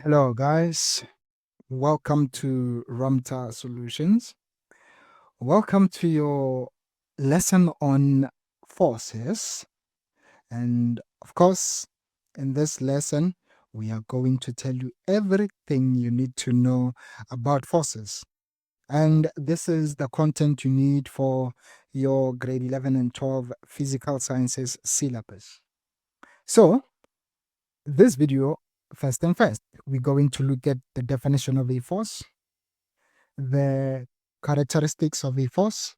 Hello, guys. Welcome to Ramta Solutions. Welcome to your lesson on forces. And of course, in this lesson, we are going to tell you everything you need to know about forces. And this is the content you need for your grade 11 and 12 physical sciences syllabus. So, this video, first and first, we're going to look at the definition of a force, the characteristics of a force,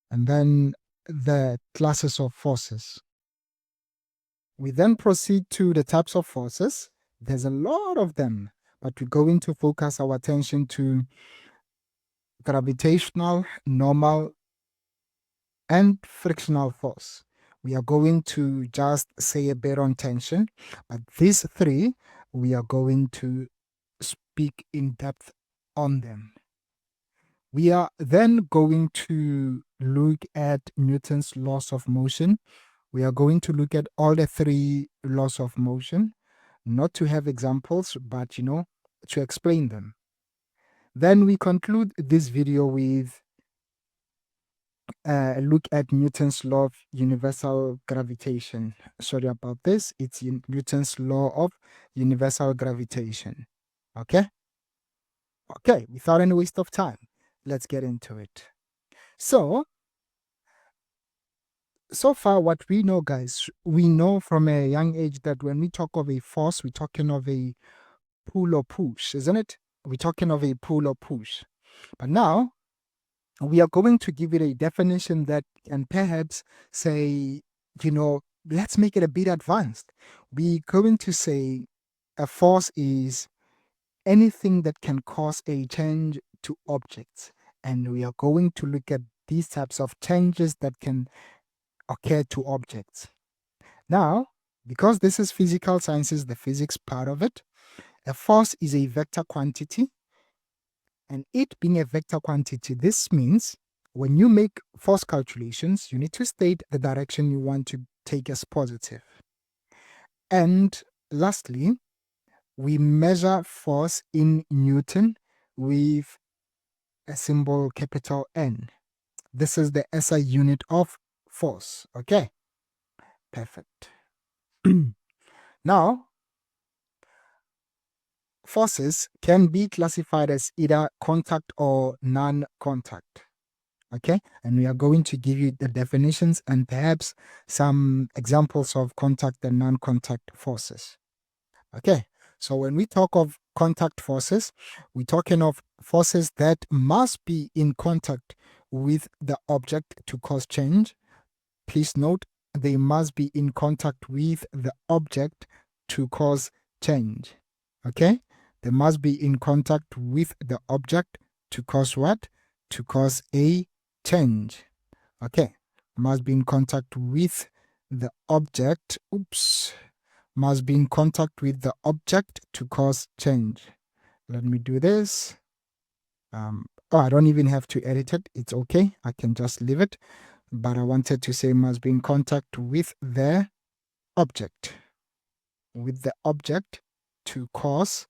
and then the classes of forces. We then proceed to the types of forces. There's a lot of them, but we're going to focus our attention to gravitational, normal, and frictional force. We are going to just say a bit on tension, but these three, we are going to speak in depth on them. We are then going to look at Newton's laws of motion. We are going to look at all the three laws of motion, not to have examples, but to explain them. Then we conclude this video with a look at Newton's law of universal gravitation. Sorry about this. It's Newton's law of universal gravitation. Okay? Okay, without any waste of time, let's get into it. So far, what we know, guys, we know from a young age that when we talk of a force, we're talking of a pull or push, isn't it? We're talking of a pull or push. But now, we are going to give it a definition that can perhaps say, let's make it a bit advanced. We're going to say a force is anything that can cause a change to objects. And we are going to look at these types of changes that can occur to objects. Now, because this is physical sciences, the physics part of it, a force is a vector quantity. And it being a vector quantity, this means when you make force calculations, you need to state the direction you want to take as positive. And lastly, we measure force in Newton with a symbol capital N. This is the SI unit of force. Okay, perfect. Now, forces can be classified as either contact or non-contact. Okay, and we are going to give you the definitions and perhaps some examples of contact and non-contact forces. Okay, so when we talk of contact forces, we're talking of forces that must be in contact with the object to cause change. Please note, they must be in contact with the object to cause change. Okay, they must be in contact with the object to cause what? To cause a change. Okay, must be in contact with the object. Must be in contact with the object to cause change. Let me do this. I don't even have to edit it. It's okay. I can just leave it. But I wanted to say must be in contact with the object. With the object to cause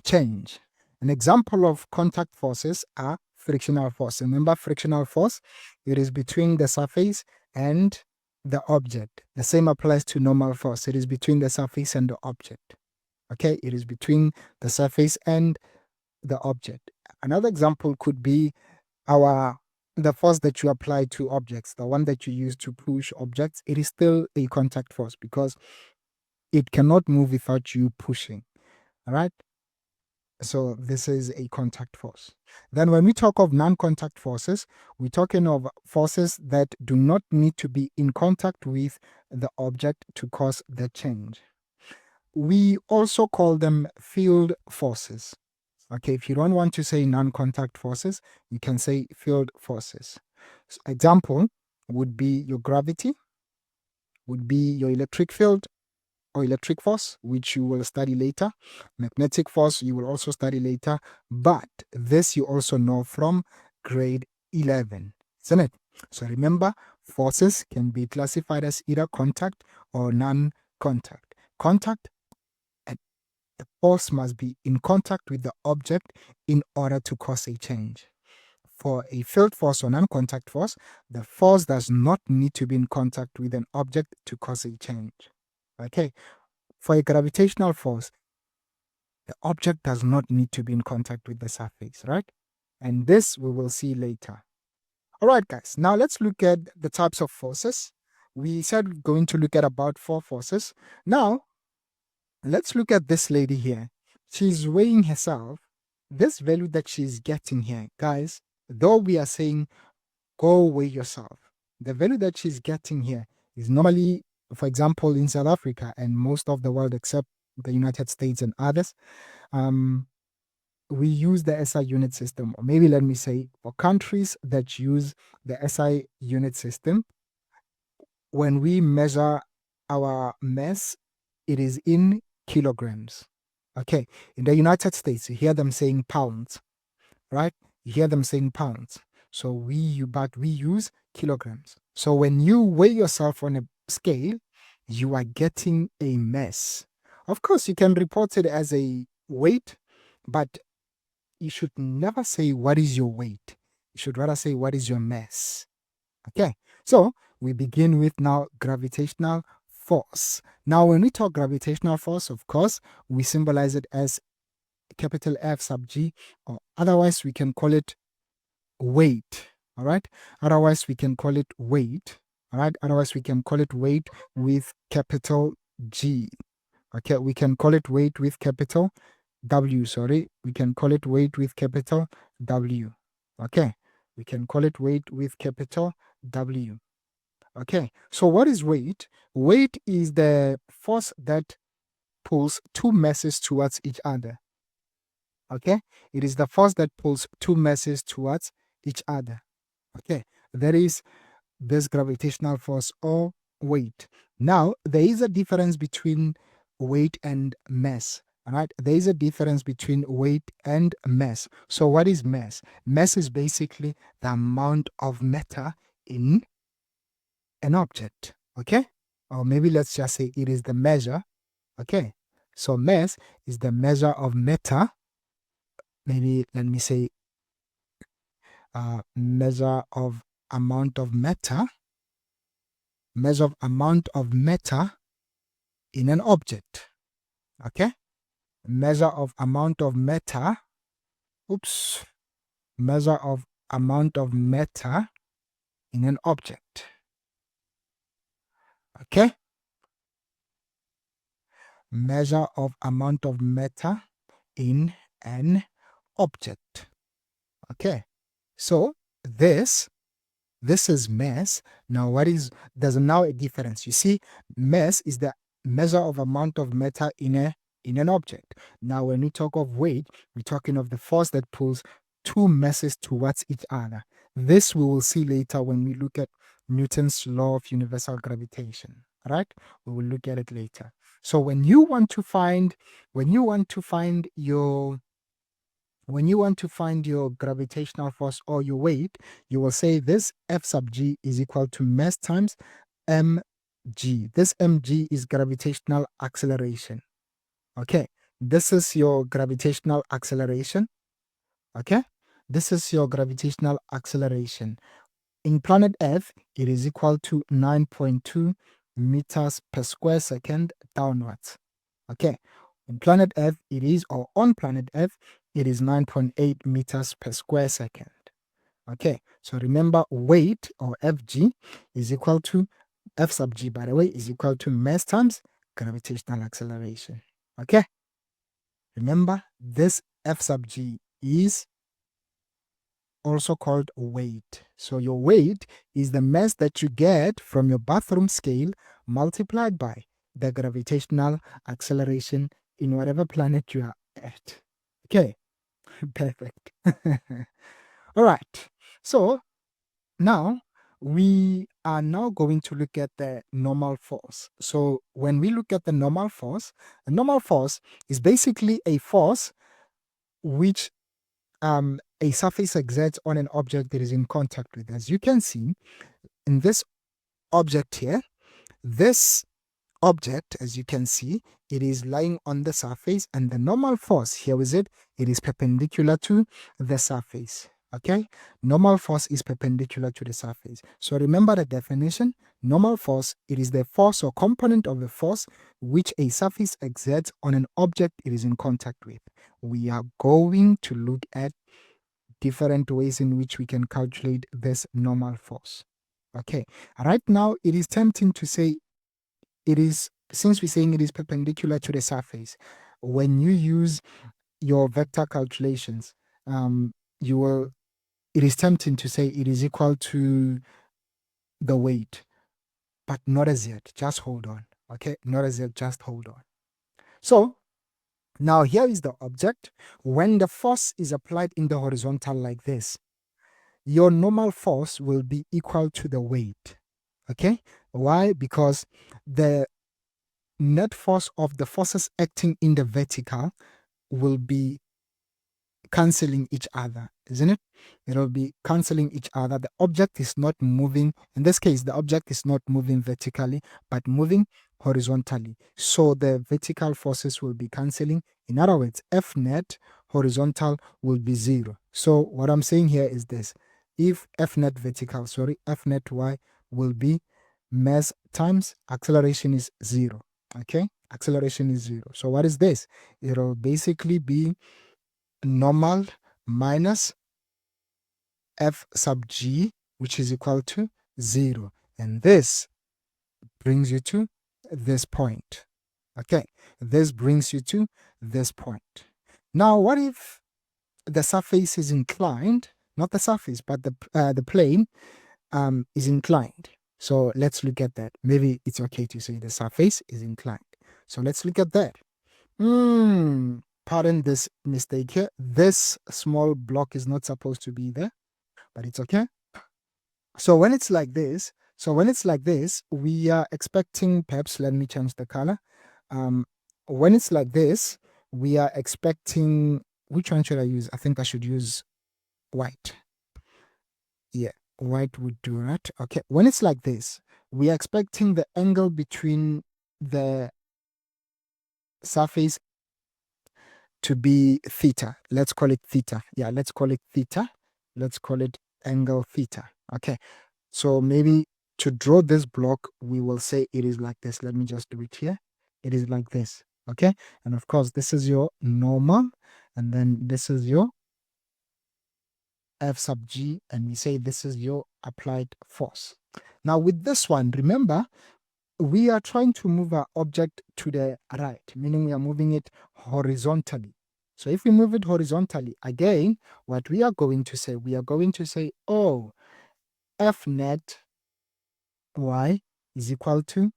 change. An example of contact forces are frictional force. Remember, frictional force, it is between the surface and the object. The same applies to normal force. It is between the surface and the object. Okay, it is between the surface and the object. Another example could be the force that you apply to objects, the one that you use to push objects. It is still a contact force because it cannot move without you pushing. All right. So this is a contact force. Then when we talk of non-contact forces, we're talking of forces that do not need to be in contact with the object to cause the change. We also call them field forces. Okay, if you don't want to say non-contact forces, you can say field forces. So example would be your gravity, would be your electric field, or electric force, which you will study later. Magnetic force, you will also study later. But this you also know from grade 11, isn't it? So remember, forces can be classified as either contact or non-contact. Contact, the force must be in contact with the object in order to cause a change. For a field force or non-contact force, the force does not need to be in contact with an object to cause a change. Okay. For a gravitational force, the object does not need to be in contact with the surface, right? And this we will see later. All right, guys. Now let's look at the types of forces. We said we're going to look at about 4 forces. Now, let's look at this lady here. She's weighing herself. This value that she's getting here, guys, though we are saying go weigh yourself, the value that she's getting here is normally, for example, in South Africa and most of the world except the United States and others, we use the SI unit system. Or maybe let me say, for countries that use the SI unit system, when we measure our mass, it is in kilograms. Okay. In the United States, you hear them saying pounds, right? You hear them saying pounds. So we use kilograms. So when you weigh yourself on a scale, you are getting a mass. Of course, you can report it as a weight, but you should never say what is your weight. You should rather say what is your mass. Okay, so we begin with now gravitational force. Now, when we talk gravitational force, of course, we symbolize it as capital F sub G, or otherwise we can call it weight. All right, otherwise we can call it weight. All right, otherwise we can call it weight with capital G. Okay, we can call it weight with capital W, sorry, we can call it weight with capital W. Okay, we can call it weight with capital W. Okay, so what is weight? Weight is the force that pulls two masses towards each other. Okay, it is the force that pulls two masses towards each other. Okay, that is this gravitational force or weight. Now, there is a difference between weight and mass. All right, there is a difference between weight and mass. So, what is mass? Mass is basically the amount of matter in an object. Okay, or maybe let's just say it is the measure. Okay, so mass is the measure of matter. Maybe let me say measure of amount of matter. Measure of amount of matter in an object. Okay, measure of amount of matter. Oops, measure of amount of matter in an object. Okay, measure of amount of matter in an object. Okay, so this is mass. Now, there's now a difference. You see, mass is the measure of amount of matter in an object. Now, when we talk of weight, we're talking of the force that pulls two masses towards each other. This we will see later when we look at Newton's law of universal gravitation. Right? We will look at it later. So when you want to find your gravitational force or your weight, you will say this F sub G is equal to mass times mg. This mg is gravitational acceleration. Okay, this is your gravitational acceleration. Okay, this is your gravitational acceleration. In planet Earth, it is equal to 9.2 meters per square second downwards. Okay, in planet Earth, on planet Earth, it is 9.8 meters per square second. Okay, so remember weight or Fg is equal to F sub G, by the way, is equal to mass times gravitational acceleration. Okay, remember this F sub G is also called weight. So your weight is the mass that you get from your bathroom scale multiplied by the gravitational acceleration in whatever planet you are at. Okay, perfect. All right. So now we are now going to look at the normal force. So when we look at the normal force is basically a force which a surface exerts on an object that is in contact with. As you can see in this object here, this object, as you can see, it is lying on the surface, and the normal force, here is it is perpendicular to the surface. Okay, normal force is perpendicular to the surface. So remember the definition. Normal force, it is the force or component of the force which a surface exerts on an object it is in contact with. We are going to look at different ways in which we can calculate this normal force. Okay, right now it is tempting to say it is, since we're saying it is perpendicular to the surface, when you use your vector calculations, you will, it is tempting to say it is equal to the weight, but not as yet. Just hold on. Okay, not as yet, just hold on. So now here is the object. When the force is applied in the horizontal like this, your normal force will be equal to the weight. Okay, why? Because the net force of the forces acting in the vertical will be canceling each other, isn't it? It'll be canceling each other. The object is not moving. In this case, the object is not moving vertically, but moving horizontally. So the vertical forces will be canceling. In other words, F net horizontal will be 0. So what I'm saying here is this. If F net vertical, F net y will be mass times acceleration is 0. Okay? Acceleration is 0. So what is this? It'll basically be normal minus f sub g, which is equal to 0. And this brings you to this point. Okay, this brings you to this point. Now, what if the surface is inclined? Not the surface, but the plane is inclined. So let's look at that. Maybe it's okay to say the surface is inclined. So let's look at that. Pardon this mistake here. This small block is not supposed to be there, but it's okay. So when it's like this, we are expecting, perhaps let me change the color. When it's like this, we are expecting, which one should I use? I think I should use white. Yeah, white would do that. Okay, when it's like this, we are expecting the angle between the surface to be theta. Let's call it theta. Yeah, let's call it theta. Let's call it angle theta. Okay. So maybe to draw this block, we will say it is like this. Let me just do it here. It is like this. Okay. And of course, this is your normal. And then this is your F sub G. And we say this is your applied force. Now with this one, remember, we are trying to move our object to the right, meaning we are moving it horizontally. So if we move it horizontally, again, what we are going to say, oh, F net y is equal to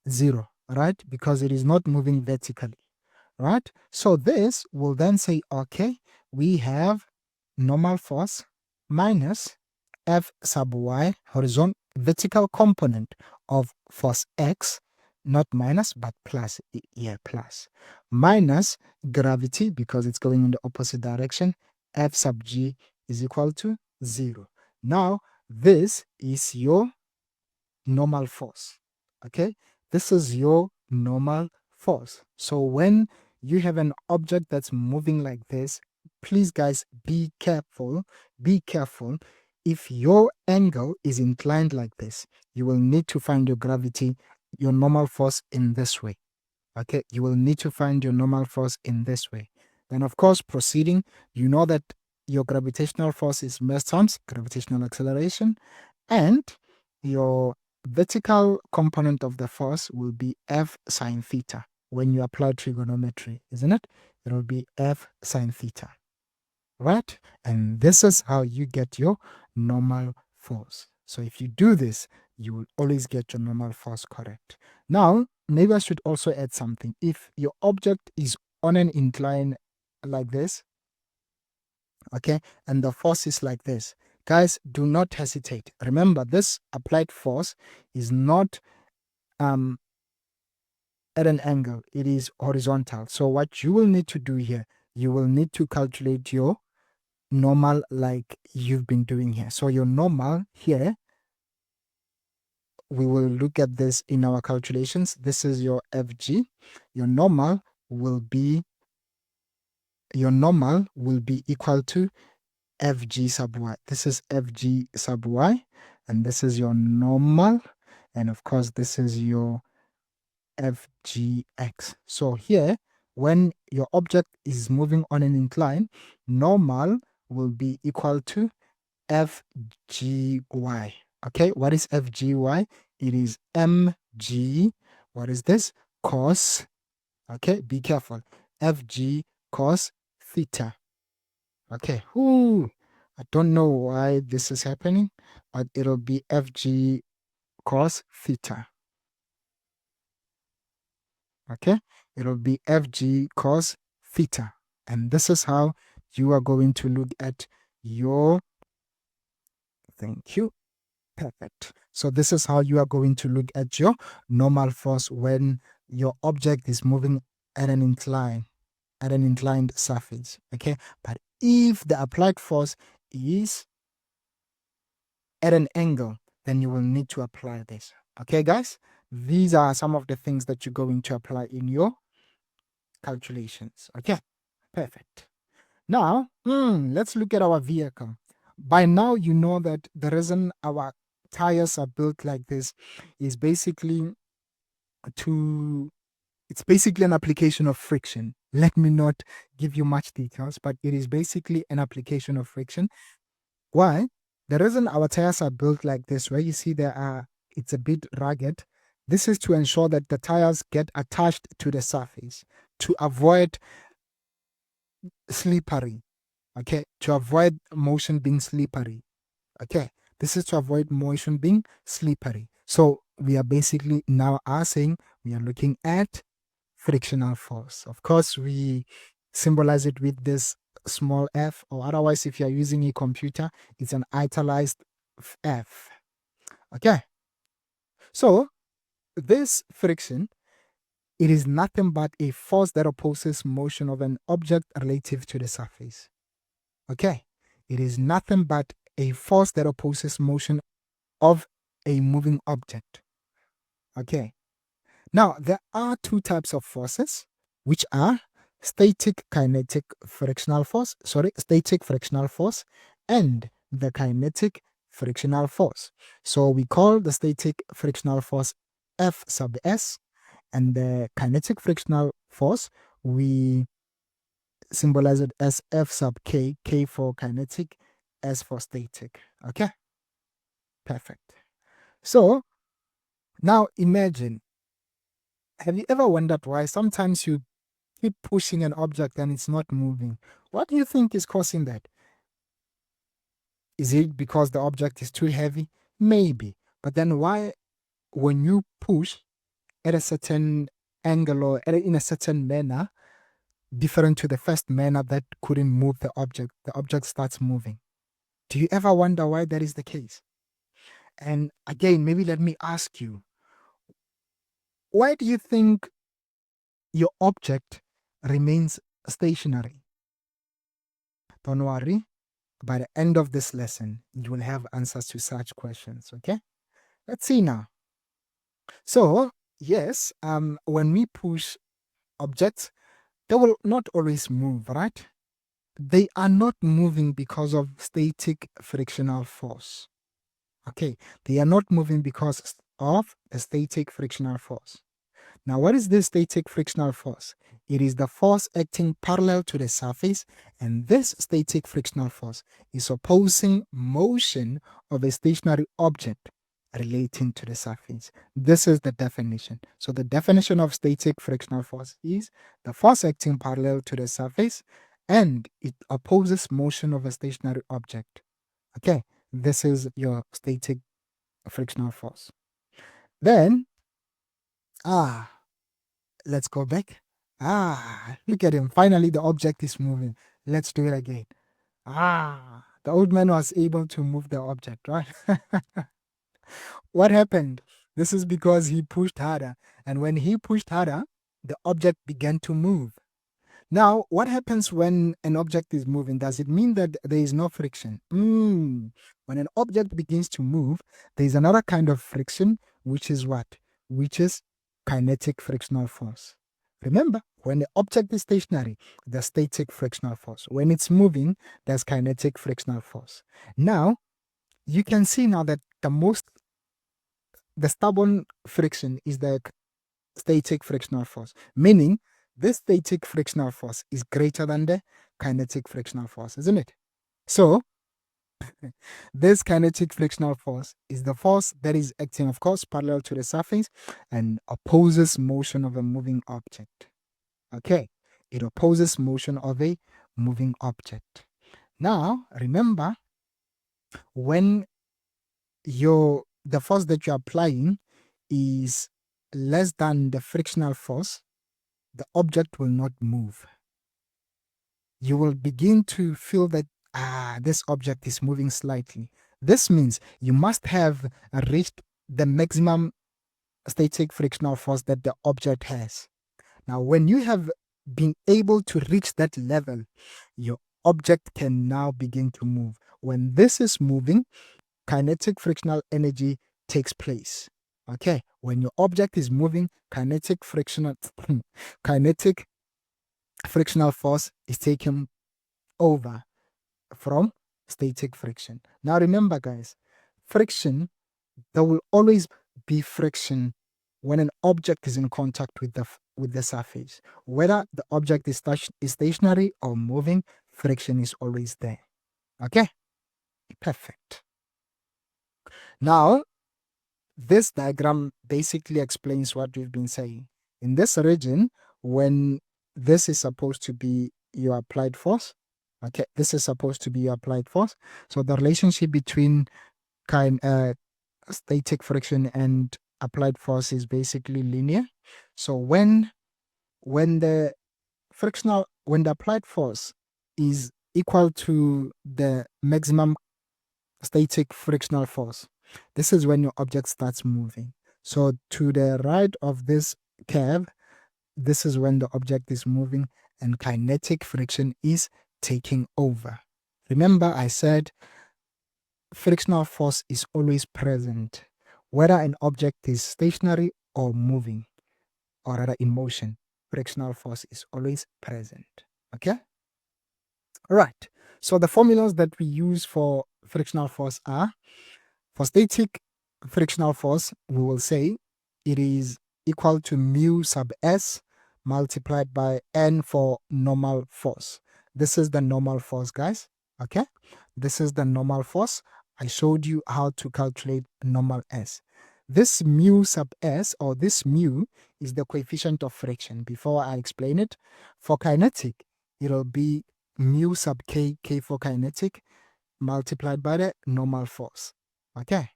0, right? Because it is not moving vertically, right? So this will then say, okay, we have normal force minus F sub y, horizontal vertical component of force x, not minus but plus, yeah, plus, minus gravity because it's going in the opposite direction, F sub g is equal to 0. Now this is your normal force. Okay, this is your normal force. So when you have an object that's moving like this, please guys, be careful. Be careful. If your angle is inclined like this, you will need to find your gravity, your normal force in this way. Okay, you will need to find your normal force in this way. Then of course, proceeding, you know that your gravitational force is mass times gravitational acceleration, and your vertical component of the force will be F sine theta when you apply trigonometry, isn't it? It will be F sine theta, right? And this is how you get your normal force. So if you do this, you will always get your normal force correct. Now, maybe I should also add something. If your object is on an incline like this, okay, and the force is like this, guys, do not hesitate. Remember, this applied force is not at an angle, it is horizontal. So what you will need to do here, you will need to calculate your normal like you've been doing here. So your normal here we will look at this in our calculations. This is your FG. Your normal will be equal to FG sub y. This is FG sub y, and this is your normal, and of course this is your FGX. So here, when your object is moving on an incline, normal will be equal to FGY. Okay, what is FGY? It is mg, what is this? Cos, okay, be careful, FG cos theta. Okay, I don't know why this is happening, but it'll be FG cos theta. Okay, it'll be FG cos theta. And this is how you are going to look at your, thank you, perfect. So this is how you are going to look at your normal force when your object is moving at an incline, at an inclined surface. Okay, but if the applied force is at an angle, then you will need to apply this. Okay, guys, these are some of the things that you're going to apply in your calculations. Okay, perfect. Now, let's look at our vehicle. By now, you know that the reason our tires are built like this is basically to, it's basically an application of friction. Let me not give you much details, but it is basically an application of friction. Why? The reason our tires are built like this, where you see it's a bit rugged, this is to ensure that the tires get attached to the surface to avoid slippery. Okay, to avoid motion being slippery. Okay, this is to avoid motion being slippery. So we are basically now saying we are looking at frictional force. Of course, we symbolize it with this small f, or otherwise, if you're using a computer, it's an italized f. Okay, so this friction, it is nothing but a force that opposes motion of an object relative to the surface. Okay, it is nothing but a force that opposes motion of a moving object. Okay, now there are two types of forces, which are static frictional force and the kinetic frictional force. So we call the static frictional force F sub S, and the kinetic frictional force, we symbolize it as F sub K, K for kinetic, S for static. Okay, perfect. So now imagine, have you ever wondered why sometimes you keep pushing an object and it's not moving? What do you think is causing that? Is it because the object is too heavy? Maybe. But then why, when you push at a certain angle or in a certain manner, different to the first manner that couldn't move the object starts moving? Do you ever wonder why that is the case? And again, maybe let me ask you, why do you think your object remains stationary? Don't worry. By the end of this lesson, you will have answers to such questions. Okay? Let's see now. So, yes, when we push objects, they will not always move, right? They are not moving because of static frictional force. Okay, they are not moving because of the static frictional force. Now, what is this static frictional force? It is the force acting parallel to the surface, and this static frictional force is opposing motion of a stationary object relating to the surface. This is the definition. So the definition of static frictional force is the force acting parallel to the surface, and it opposes motion of a stationary object. Okay, this is your static frictional force. Then, let's go back. Look at him. Finally, the object is moving. Let's do it again. The old man was able to move the object, right? What happened? This is because he pushed harder. And when he pushed harder, the object began to move. Now, what happens when an object is moving? Does it mean that there is no friction? When an object begins to move, there is another kind of friction, which is what? Which is kinetic frictional force. Remember, when the object is stationary, there's static frictional force. When it's moving, there's kinetic frictional force. Now, you can see now that the stubborn friction is the static frictional force, meaning this static frictional force is greater than the kinetic frictional force, isn't it? So, this kinetic frictional force is the force that is acting, of course, parallel to the surface and opposes motion of a moving object. Okay, it opposes motion of a moving object. Now, remember, when the force that you're applying is less than the frictional force, the object will not move. You will begin to feel that this object is moving slightly. This means you must have reached the maximum static frictional force that the object has. Now, when you have been able to reach that level, your object can now begin to move. When this is moving, kinetic frictional energy takes place. Okay, when your object is moving, kinetic frictional force is taken over from static friction. Now remember, guys, friction, there will always be friction when an object is in contact with the surface. Whether the object is stationary or moving, friction is always there. Okay, perfect. Now, this diagram basically explains what we've been saying. In this region, when this is supposed to be your applied force, okay, this is supposed to be your applied force. So the relationship between kind static friction and applied force is basically linear. So when the applied force is equal to the maximum static frictional force, this is when your object starts moving. So to the right of this curve, this is when the object is moving and kinetic friction is taking over. Remember, I said frictional force is always present, whether an object is stationary or moving, or rather in motion. Frictional force is always present. Okay? Right. So the formulas that we use for frictional force are, for static frictional force, we will say it is equal to mu sub s multiplied by n for normal force. This is the normal force, guys. Okay? This is the normal force. I showed you how to calculate normal s. This mu sub s, or this mu, is the coefficient of friction. Before I explain it, for kinetic, it'll be mu sub k, k for kinetic, multiplied by the normal force. Okay?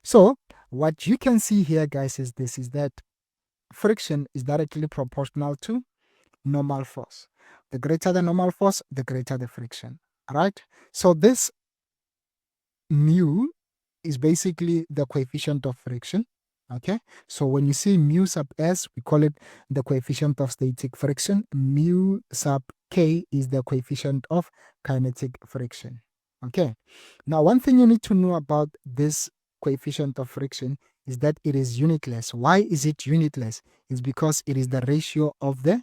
So, what you can see here, guys, is this, is that friction is directly proportional to normal force. The greater the normal force, the greater the friction. Right? So this mu is basically the coefficient of friction. Okay, so when you see mu sub s, we call it the coefficient of static friction. Mu sub k is the coefficient of kinetic friction. Okay, now one thing you need to know about this coefficient of friction is that it is unitless. Why is it unitless? It's because it is the ratio of the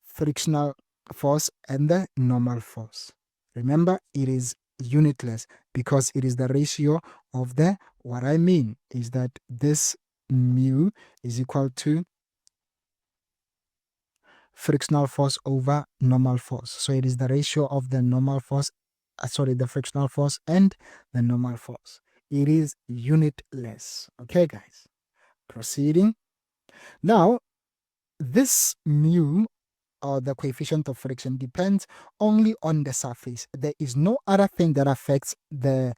frictional force and the normal force. Remember, it is unitless because it is the ratio of the, what I mean is that this mu is equal to frictional force over normal force. So it is the ratio of the normal force, the frictional force and the normal force. It is unitless. Okay, guys. Proceeding. Now, this mu, or the coefficient of friction, depends only on the surface. There is no other thing that affects the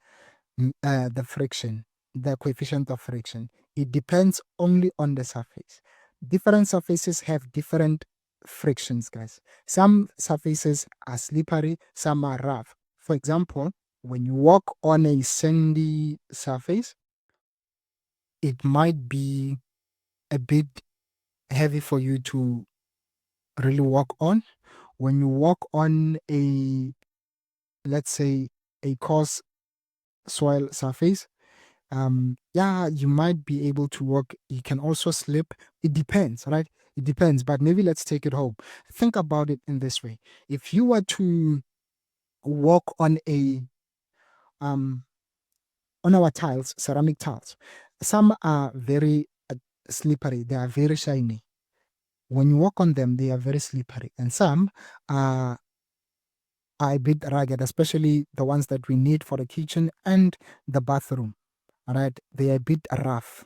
friction, the coefficient of friction. It depends only on the surface. Different surfaces have different frictions, guys. Some surfaces are slippery, some are rough. For example, when you walk on a sandy surface, it might be a bit heavy for you to really walk on, when you walk on a, let's say, a coarse soil surface, yeah, you might be able to walk. You can also slip. It depends, right? It depends. But maybe let's take it home. Think about it in this way. If you were to walk um on our tiles, ceramic tiles, some are very slippery. They are very shiny. When you walk on them, they are very slippery, and some are a bit rugged, especially the ones that we need for the kitchen and the bathroom. All right, they are a bit rough.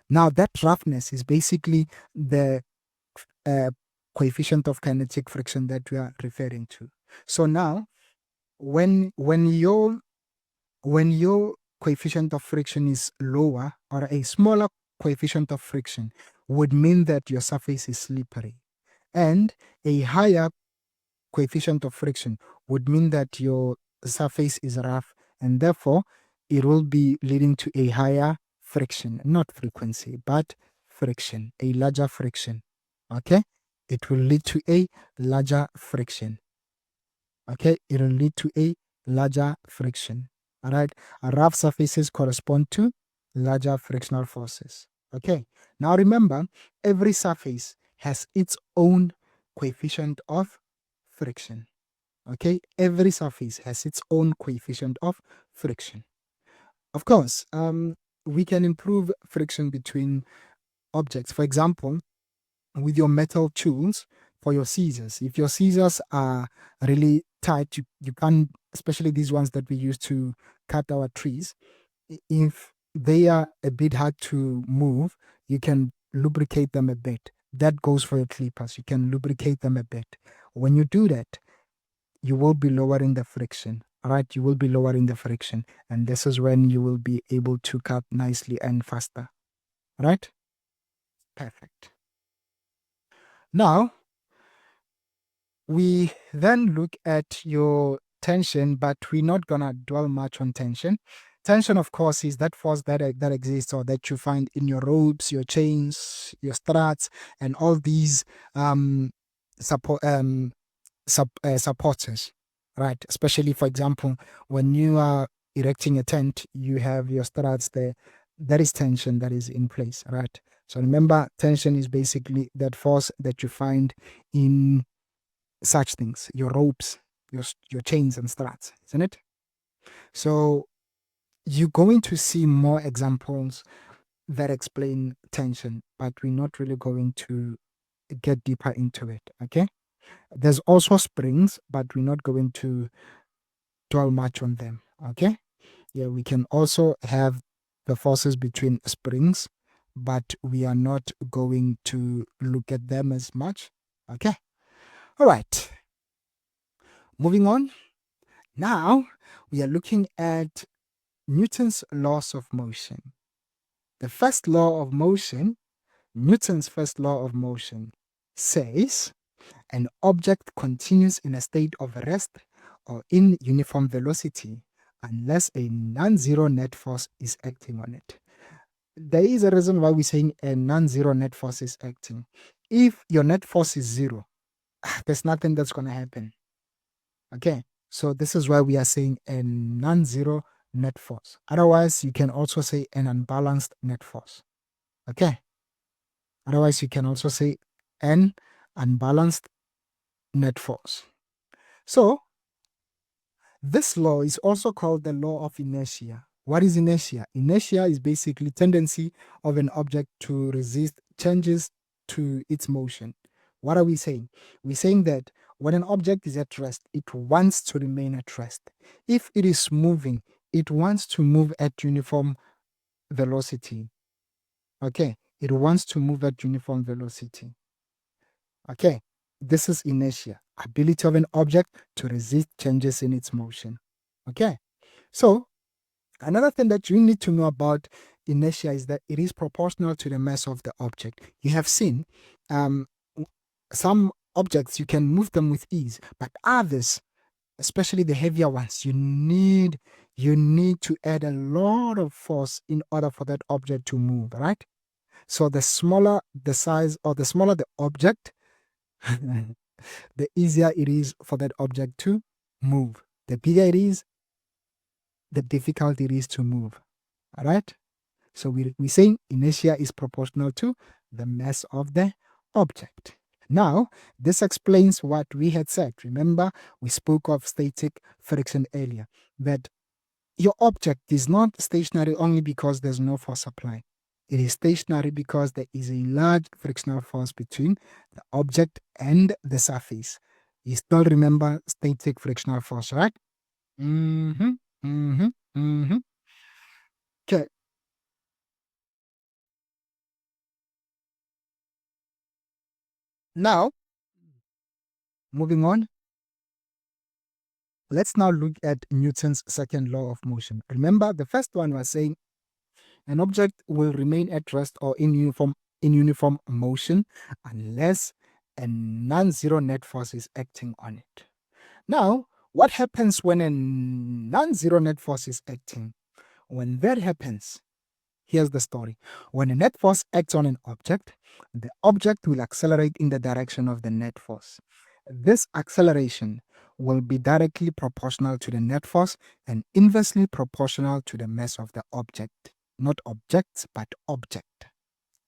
Now, that roughness is basically the uh, coefficient of kinetic friction that we are referring to. So now, when your coefficient of friction is lower, or a smaller coefficient of friction, would mean that your surface is slippery, and a higher coefficient of friction would mean that your surface is rough, and therefore it will be leading to a higher friction, not frequency, but friction, a larger friction. Okay, it will lead to a larger friction. Okay, it will lead to a larger friction. All right, rough surfaces correspond to larger frictional forces. Okay, now remember, every surface has its own coefficient of friction. Okay, every surface has its own coefficient of friction. Of course, we can improve friction between objects. For example, with your metal tools, for your scissors, if your scissors are really tight, you can't, especially these ones that we use to cut our trees, if they are a bit hard to move, you can lubricate them a bit. That goes for your clippers. You can lubricate them a bit. When you do that, you will be lowering the friction. All right, you will be lowering the friction, and this is when you will be able to cut nicely and faster. All right, perfect. Now we then look at your tension, but we're not gonna dwell much on tension. Tension, of course, is that force that exists, or that you find in your ropes, your chains, your struts, and all these um, support supporters, right? Especially, for example, when you are erecting a tent, you have your struts there. That is tension that is in place, right? So remember, tension is basically that force that you find in such things, your ropes, your chains and struts, isn't it? So you're going to see more examples that explain tension, but we're not really going to get deeper into it. Okay. There's also springs, but we're not going to dwell much on them. Okay. Yeah, we can also have the forces between springs, but we are not going to look at them as much. Okay. All right. Moving on. Now we are looking at Newton's laws of motion. The first law of motion, Newton's first law of motion, says an object continues in a state of rest or in uniform velocity unless a non zero net force is acting on it. There is a reason why we're saying a non zero net force is acting. If your net force is zero, there's nothing that's going to happen. Okay, so this is why we are saying a non zero net force. Otherwise, you can also say an unbalanced net force. Okay, otherwise, you can also say an unbalanced net force. So, this law is also called the law of inertia. What is inertia? Inertia is basically tendency of an object to resist changes to its motion. What are we saying? We're saying that when an object is at rest, it wants to remain at rest. If it is moving, it wants to move at uniform velocity. Okay, it wants to move at uniform velocity. Okay, this is inertia, ability of an object to resist changes in its motion. Okay, so another thing that you need to know about inertia is that it is proportional to the mass of the object. You have seen um, some objects, you can move them with ease, but others, especially the heavier ones, you need to add a lot of force in order for that object to move, right? So the smaller the size, or the smaller the object, the easier it is for that object to move. The bigger it is, the difficult it is to move. All right? So we're saying inertia is proportional to the mass of the object. Now, this explains what we had said. Remember, we spoke of static friction earlier, that your object is not stationary only because there's no force applied. It is stationary because there is a large frictional force between the object and the surface. You still remember static frictional force, right? Mm-hmm. Mm-hmm. Mm-hmm. Okay. Now, moving on, let's now look at Newton's second law of motion. Remember, the first one was saying an object will remain at rest or in uniform motion unless a non-zero net force is acting on it. Now, what happens when a non-zero net force is acting? When that happens, here's the story. When a net force acts on an object, the object will accelerate in the direction of the net force. This acceleration will be directly proportional to the net force and inversely proportional to the mass of the object. Not objects, but object.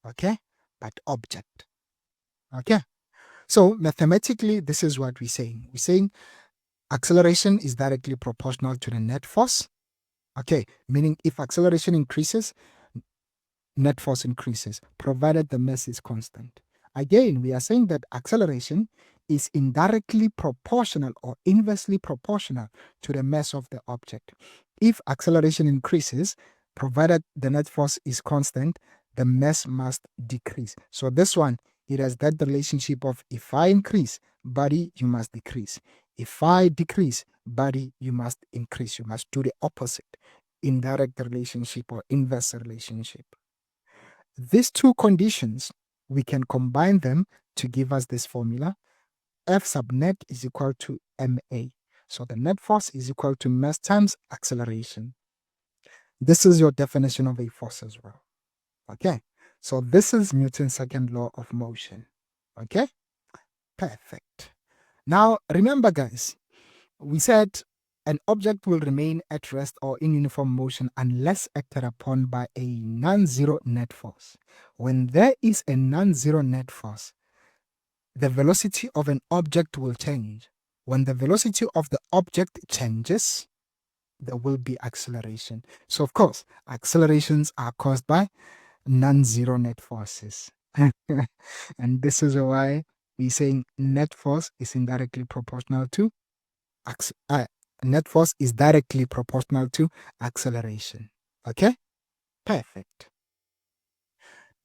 Okay? But object. Okay? So mathematically, this is what we're saying. We're saying acceleration is directly proportional to the net force. Okay, meaning if acceleration increases, net force increases, provided the mass is constant. Again, we are saying that acceleration is indirectly proportional or inversely proportional to the mass of the object. If acceleration increases, provided the net force is constant, the mass must decrease. So this one, it has that relationship of if I increase, body, you must decrease. If I decrease, body, you must increase. You must do the opposite. Indirect relationship or inverse relationship. These two conditions, we can combine them to give us this formula. F sub net is equal to ma. So the net force is equal to mass times acceleration. This is your definition of a force as well. Okay. So this is Newton's second law of motion. Okay. Perfect. Now remember, guys, we said an object will remain at rest or in uniform motion unless acted upon by a non-zero net force. When there is a non-zero net force, the velocity of an object will change. When the velocity of the object changes, there will be acceleration. So, of course, accelerations are caused by non-zero net forces. And this is why we're saying net force is indirectly proportional to net force is directly proportional to acceleration. Okay? Perfect.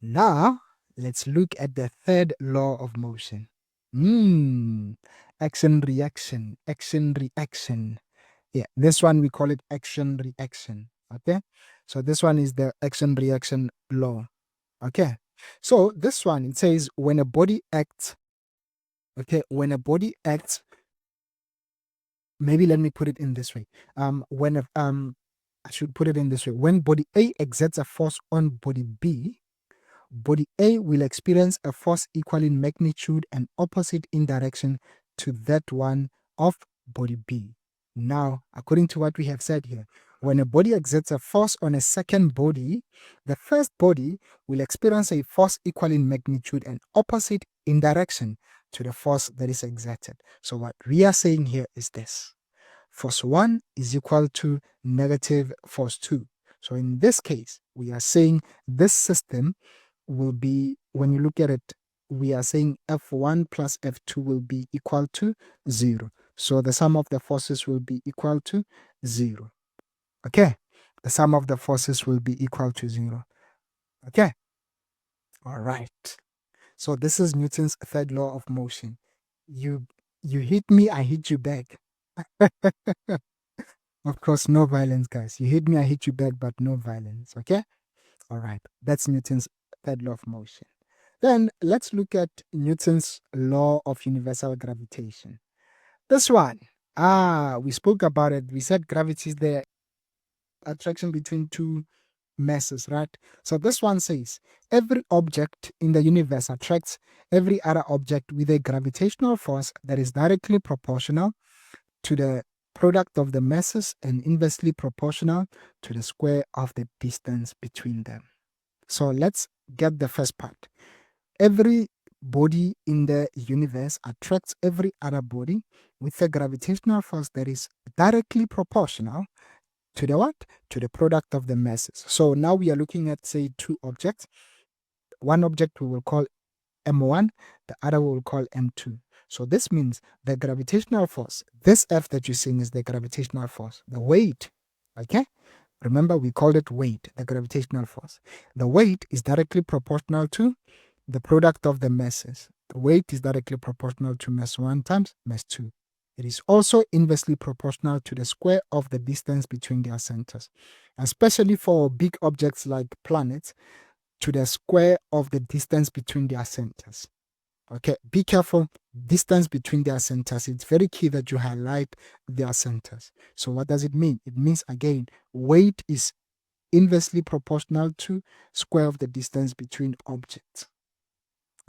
Now, let's look at the third law of motion. Action reaction, action reaction. Yeah, this one we call it action reaction. Okay? So this one is the action reaction law. Okay? So this one, it says when a body acts, when a body acts, maybe let me put it in this way. I should put it in this way. When body A exerts a force on body B, body A will experience a force equal in magnitude and opposite in direction to that one of body B. Now, according to what we have said here, when a body exerts a force on a second body, the first body will experience a force equal in magnitude and opposite in direction to the force that is exerted. So what we are saying here is this. Force 1 is equal to negative force 2. So in this case, we are saying this system will be, when you look at it, we are saying F1 plus F2 will be equal to 0. So the sum of the forces will be equal to 0. Okay? The sum of the forces will be equal to 0. Okay? All right. So this is Newton's third law of motion. You hit me, I hit you back. Of course, no violence, guys. You hit me, I hit you back, but no violence. Okay? All right. That's Newton's third law of motion. Then let's look at Newton's law of universal gravitation. This one. We spoke about it. We said gravity is the attraction between two masses, right? So this one says every object in the universe attracts every other object with a gravitational force that is directly proportional to the product of the masses and inversely proportional to the square of the distance between them. So let's get the first part. Every body in the universe attracts every other body with a gravitational force that is directly proportional to the what? To the product of the masses. So now we are looking at, say, two objects. One object we will call M1, the other we will call M2. So this means the gravitational force, this F that you're seeing is the gravitational force, the weight, okay? Remember, we called it weight, the gravitational force. The weight is directly proportional to the product of the masses. The weight is directly proportional to mass 1 times mass 2. It is also inversely proportional to the square of the distance between their centers, especially for big objects like planets, to the square of the distance between their centers. Okay, be careful. Distance between their centers. It's very key that you highlight their centers. So what does it mean? It means, again, weight is inversely proportional to square of the distance between objects.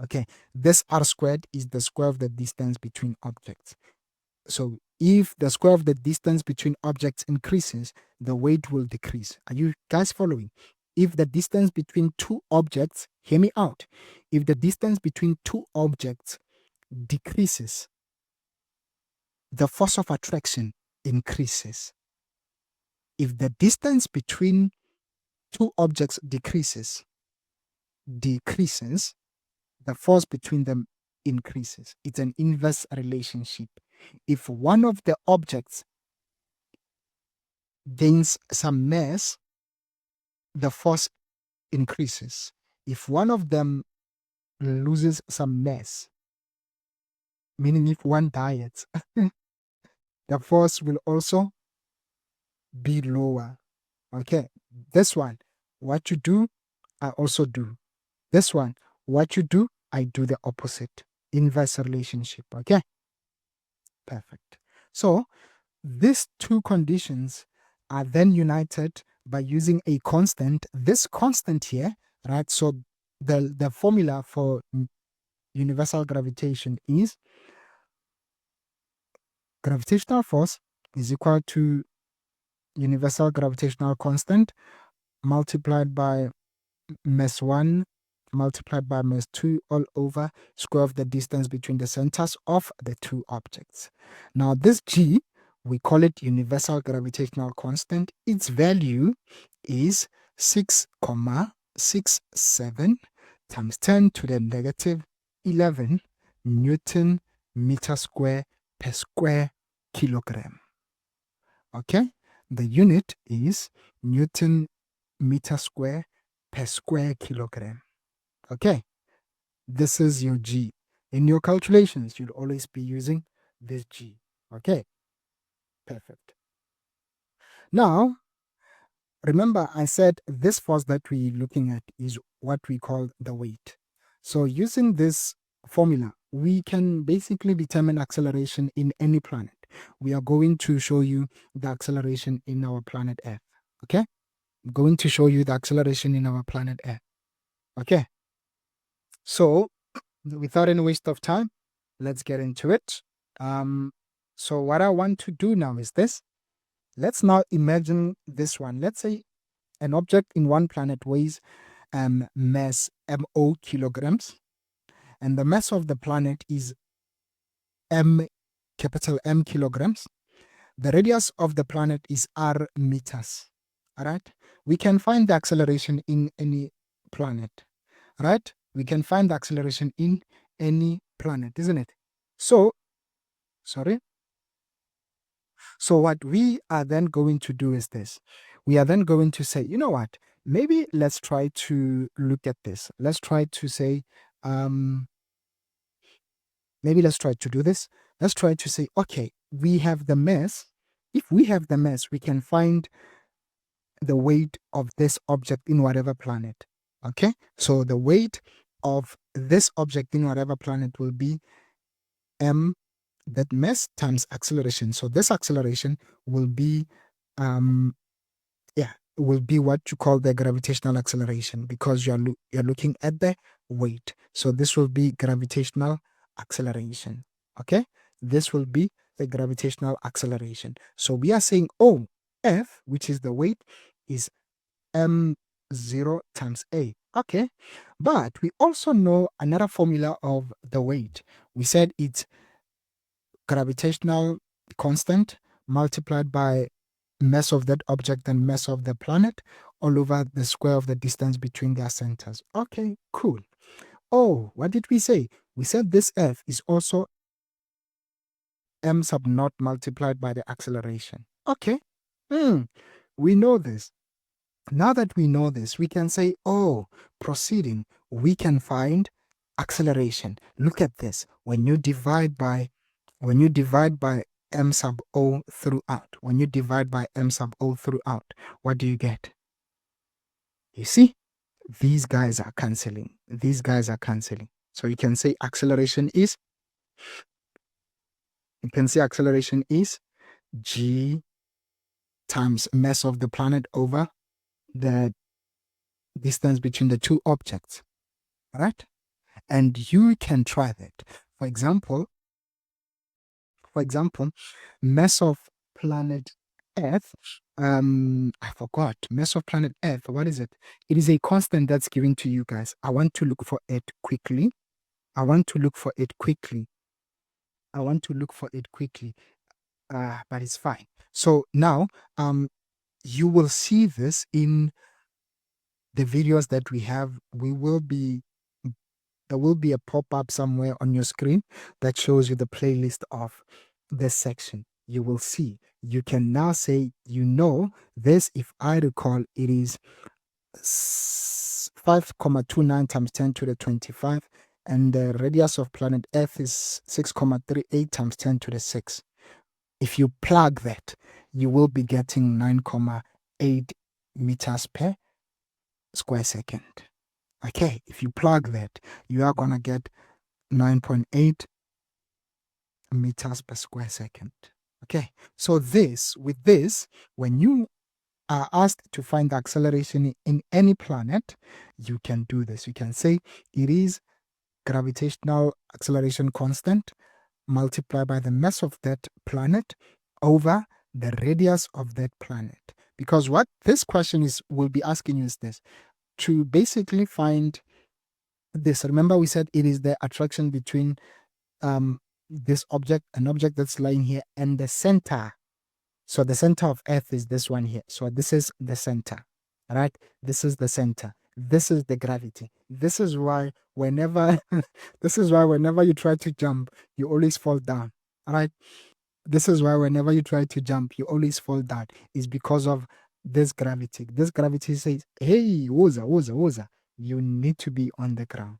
Okay, this r squared is the square of the distance between objects. So if the square of the distance between objects increases, the weight will decrease. Are you guys following? If the distance between two objects, hear me out, if the distance between two objects decreases, the force of attraction increases. If the distance between two objects decreases, the force between them increases. It's an inverse relationship. If one of the objects gains some mass, the force increases. If one of them loses some mass, meaning if one diets, the force will also be lower. Okay, this one, what you do, I also do. This one, what you do, I do the opposite. Inverse relationship. Okay, perfect. So these two conditions are then united by using a constant. This constant here, right? So the formula for universal gravitation is gravitational force is equal to universal gravitational constant multiplied by mass 1 multiplied by mass 2 all over square of the distance between the centers of the two objects. Now this G, we call it universal gravitational constant. Its value is 6,67 times 10 to the negative 11 Newton meter square per square kilogram. Okay, the unit is Newton meter square per square kilogram. Okay, this is your G. In your calculations, you'll always be using this G. Okay, perfect. Now, remember I said this force that we're looking at is what we call the weight. So using this formula, we can basically determine acceleration in any planet. We are going to show you the acceleration in our planet Earth. Okay? I'm going to show you the acceleration in our planet Earth. Okay? So, without any waste of time, let's get into it. So what I want to do now is this. Let's now imagine this one. Let's say an object in one planet weighs mass MO kilograms, and the mass of the planet is capital M kilograms. The radius of the planet is r meters. All right. We can find the acceleration in any planet. Right? We can find the acceleration in any planet, isn't it? So, sorry. So what we are then going to do is this. We are then going to say, you know what? Maybe let's try to look at this. Let's try to say, maybe let's try to do this. Let's try to say, okay, we have the mass. If we have the mass, we can find the weight of this object in whatever planet. Okay? So the weight of this object in whatever planet will be m, that mass times acceleration. So this acceleration will be will be what you call the gravitational acceleration, because you're looking at the weight. So this will be gravitational acceleration. Okay, this will be the gravitational acceleration. So we are saying, oh, F, which is the weight, is m0 times a. Okay, but we also know another formula of the weight. We said it's gravitational constant multiplied by mass of that object and mass of the planet all over the square of the distance between their centers. Okay, cool. Oh, what did we say? We said this F is also m sub naught multiplied by the acceleration. Okay, we know this. Now that we know this, we can say, oh, proceeding, we can find acceleration. Look at this. When you divide by m sub o throughout, what do you get? You see, these guys are canceling. So you can say acceleration is g times mass of the planet over the distance between the two objects, right? And you can try that. For example, mass of planet Earth. I forgot. Mass of planet Earth. What is it? It is a constant that's given to you guys. I want to look for it quickly. But it's fine. So now, you will see this in the videos that we have. There will be a pop-up somewhere on your screen that shows you the playlist of this section. You will see. You can now say, this, if I recall, it is 5,29 times 10 to the 25, and the radius of planet Earth is 6,38 times 10 to the 6. If you plug that, you will be getting 9,8 meters per square second. Okay, if you plug that, you are going to get 9.8 meters per square second. Okay, so with this, when you are asked to find the acceleration in any planet, you can do this. You can say it is gravitational acceleration constant multiplied by the mass of that planet over the radius of that planet. Because what this question will be asking you is this: to basically find this. Remember, we said it is the attraction between this object, an object that's lying here, and the center. So the center of Earth is this one here. So this is the center, right? This is the center. This is the gravity. This is why whenever you try to jump, you always fall down. All right. This is why whenever you try to jump, you always fall down. It's because of this gravity. This gravity says, hey, woza, you need to be on the ground.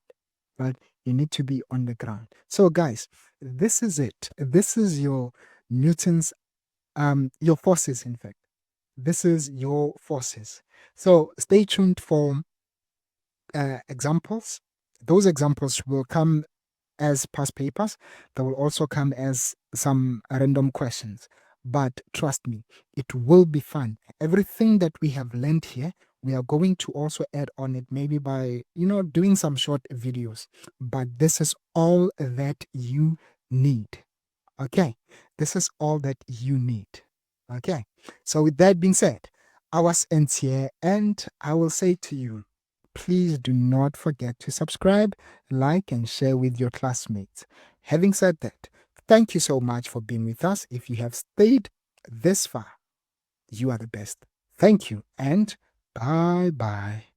Right? You need to be on the ground. So guys, this is it. This is your Newton's your forces, in fact. This is your forces. So stay tuned for examples. Those examples will come as past papers. They will also come as some random questions. But trust me, it will be fun. Everything that we have learned here, we are going to also add on it, maybe by, doing some short videos. But this is all that you need. Okay, this is all that you need. Okay, so with that being said, ours ends here, and I will say to you, please do not forget to subscribe, like, and share with your classmates. Having said that, thank you so much for being with us. If you have stayed this far, you are the best. Thank you, and bye bye.